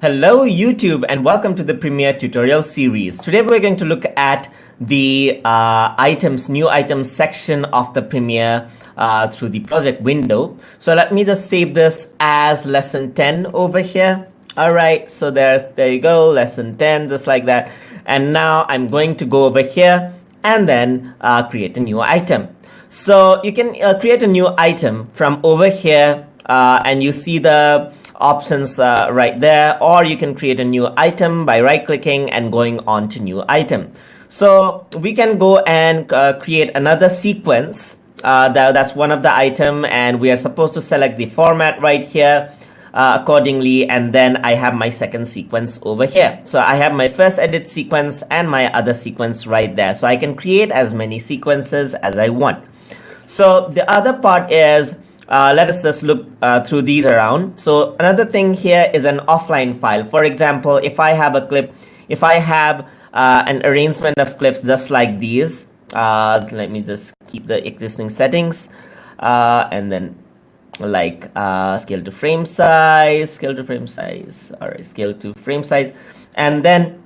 Hello YouTube and welcome to the Premiere tutorial series. Today we're going to look at the new items section of the Premiere through the project window. So let me just save this as lesson 10 over here. Alright, so there you go, lesson 10, just like that. And now I'm going to go over here and then create a new item. So you can create a new item from over here and you see the options right there, or you can create a new item by right clicking and going on to new item. So we can go and create another sequence. That's one of the item, and we are supposed to select the format right here accordingly, and then I have my second sequence over here. So I have my first edit sequence and my other sequence right there, so I can create as many sequences as I want. So the other part is let us just look through these around. So another thing here is an offline file. For example, if I have a clip, if I have an arrangement of clips just like these, let me just keep the existing settings and then like scale to frame size, all right, scale to frame size. And then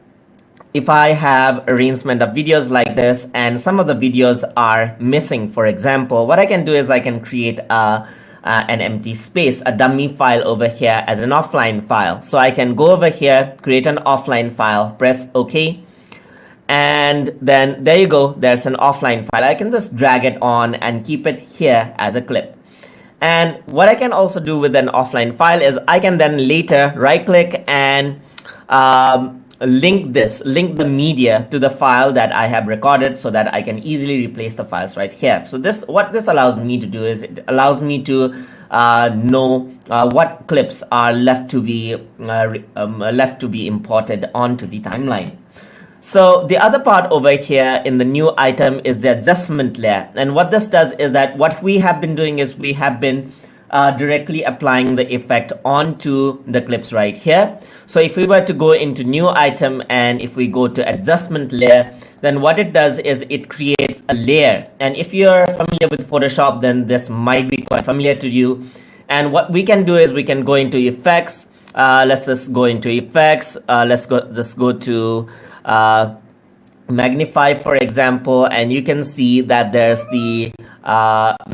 if I have arrangement of videos like this and some of the videos are missing, for example, what I can do is I can create an empty space, a dummy file over here as an offline file. So I can go over here, create an offline file, press OK, and then there you go, there's an offline file. I can just drag it on and keep it here as a clip. And what I can also do with an offline file is I can then later right click and link the media to the file that I have recorded so that I can easily replace the files right here. So what this allows me to do is it allows me to know what clips are left to be imported onto the timeline. So the other part over here in the new item is the adjustment layer, and what this does is that what we have been doing is we have been directly applying the effect onto the clips right here. So if we were to go into new item and if we go to adjustment layer, then what it does is it creates a layer. And if you're familiar with Photoshop, then this might be quite familiar to you. And what we can do is we can go into effects. Let's just go into effects. Let's go to magnify, for example, and you can see that there's the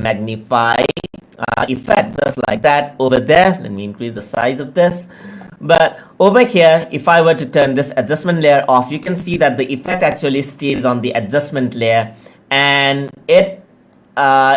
magnify effect just like that over there. Let me increase the size of this. But over here, if I were to turn this adjustment layer off, you can see that the effect actually stays on the adjustment layer and it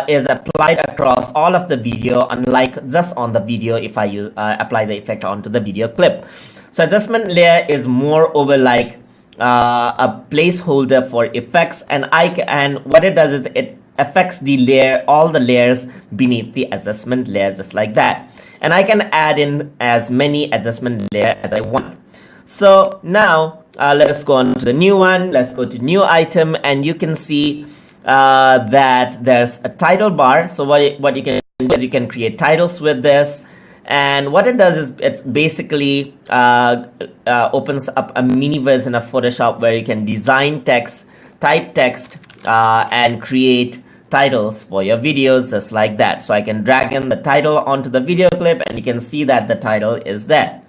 is applied across all of the video, unlike just on the video if I apply the effect onto the video clip. So adjustment layer is more over like a placeholder for effects, and what it does is it affects the layer, all the layers beneath the adjustment layer just like that. And I can add in as many adjustment layers as I want. So now let us go on to the new one. Let's go to new item, and you can see that there's a title bar. So what you can do is you can create titles with this. And what it does is it's basically opens up a mini version of Photoshop where you can design text, type text, and create titles for your videos just like that. So I can drag in the title onto the video clip and you can see that the title is there.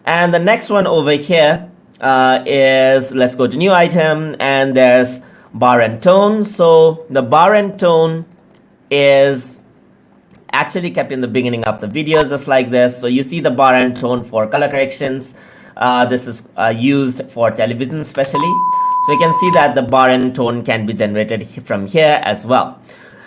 And the next one over here is, let's go to new item, and there's bar and tone. So the bar and tone is actually kept in the beginning of the video just like this. So you see the bar and tone for color corrections. This is used for television especially. So you can see that the bar and tone can be generated from here as well.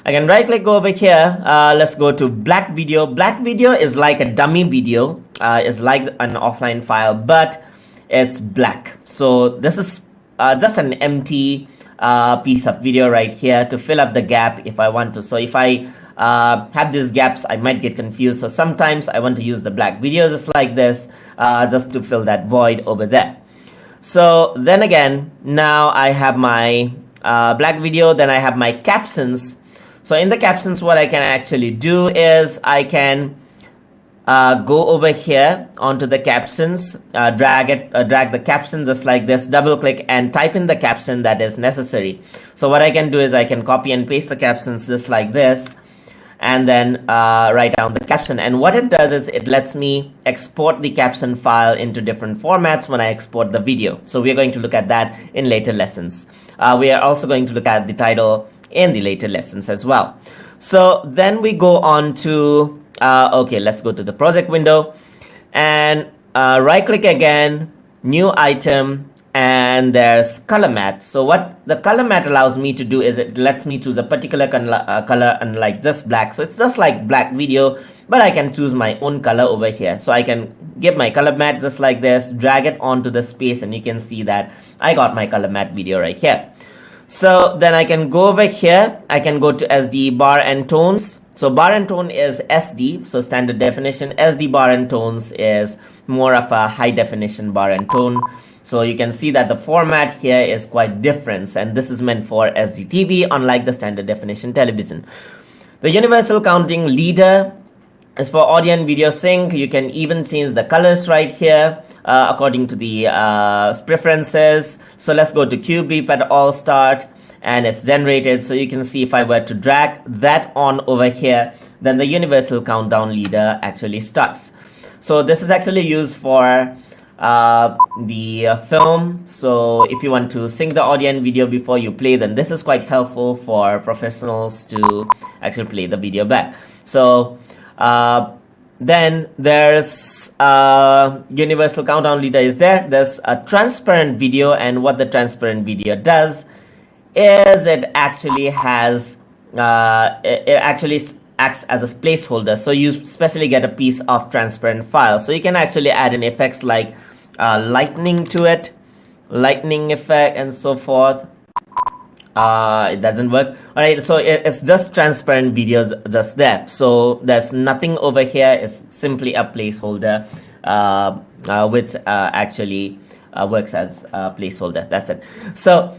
I can right click over here. Let's go to black video. Black video is like a dummy video. It's like an offline file, but it's black. So this is just an empty piece of video right here to fill up the gap if I want to. So if I have these gaps, I might get confused. So sometimes I want to use the black video just like this, just to fill that void over there. So then again, now I have my black video, then I have my captions. So in the captions, what I can actually do is I can go over here onto the captions, drag the caption just like this, double click and type in the caption that is necessary. So what I can do is I can copy and paste the captions just like this. and then write down the caption. And what it does is it lets me export the caption file into different formats when I export the video. So we're going to look at that in later lessons. We are also going to look at the title in the later lessons as well. So then we go on to, okay, let's go to the project window and right click again, new item, and there's color mat. So what the color mat allows me to do is it lets me choose a particular color, unlike just black. So it's just like black video, but I can choose my own color over here. So I can give my color mat just like this, drag it onto the space, and you can see that I got my color mat video right here. So then I can go over here, I can go to SD bar and tones. So bar and tone is SD, so standard definition. SD bar and tones is more of a high definition bar and tone. So you can see that the format here is quite different, and this is meant for SDTV, unlike the standard definition television. The universal counting leader is for audio and video sync. You can even change the colors right here according to the preferences. So let's go to cue beep at all start, and it's generated. So you can see if I were to drag that on over here, then the universal countdown leader actually starts. So this is actually used for the film. So if you want to sync the audio and video before you play, then this is quite helpful for professionals to actually play the video back. So then there's universal countdown leader is there. There's a transparent video, and what the transparent video does is it actually has it actually acts as a placeholder. So you especially get a piece of transparent file. So you can actually add in effects like lightning to it, lightning effect, and so forth. It doesn't work. All right, so it's just transparent videos just there. So there's nothing over here. It's simply a placeholder, which actually works as a placeholder. That's it. So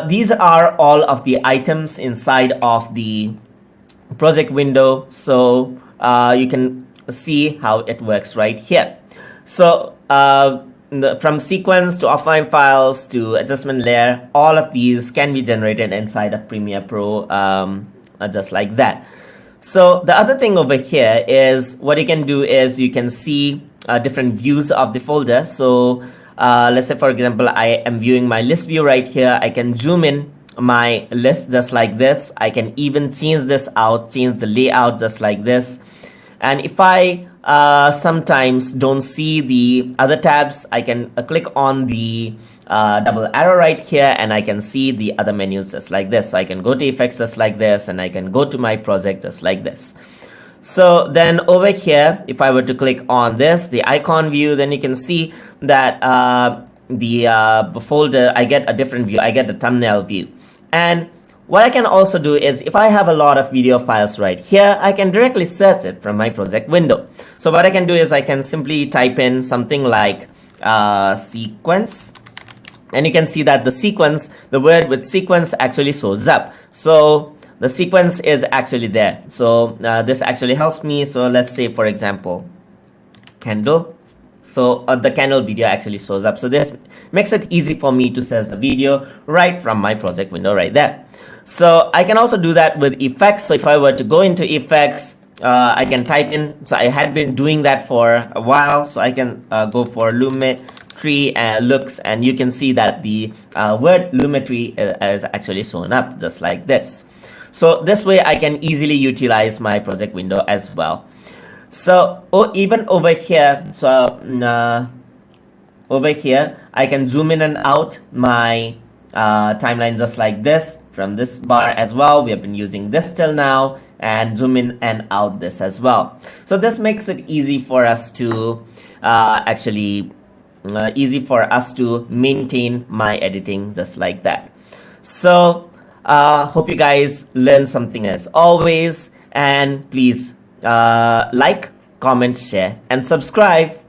these are all of the items inside of the project window. So you can see how it works right here. So from sequence to offline files to adjustment layer, all of these can be generated inside of Premiere Pro just like that. So the other thing over here is what you can do is you can see different views of the folder. So let's say, for example, I am viewing my list view right here. I can zoom in my list just like this. I can even change this out, change the layout just like this. And if I sometimes don't see the other tabs, I can click on the double arrow right here, and I can see the other menus just like this. So I can go to effects just like this, and I can go to my project just like this. So then over here, if I were to click on this, the icon view, then you can see that the folder, I get a different view. I get a thumbnail view. And what I can also do is if I have a lot of video files right here, I can directly search it from my project window. So what I can do is I can simply type in something like sequence, and you can see that the sequence, the word with sequence actually shows up. So the sequence is actually there. So this actually helps me. So let's say, for example, candle. So the candle video actually shows up. So this makes it easy for me to search the video right from my project window right there. So I can also do that with effects. So if I were to go into effects, I can type in. So I had been doing that for a while. So I can go for Lumetri looks, and you can see that the word Lumetri is actually shown up just like this. So this way I can easily utilize my project window as well. So even over here, so over here I can zoom in and out my timeline just like this from this bar as well. We have been using this till now, and zoom in and out this as well. So this makes it easy for us to maintain my editing just like that. So hope you guys learn something as always, and please like, comment, share, and subscribe.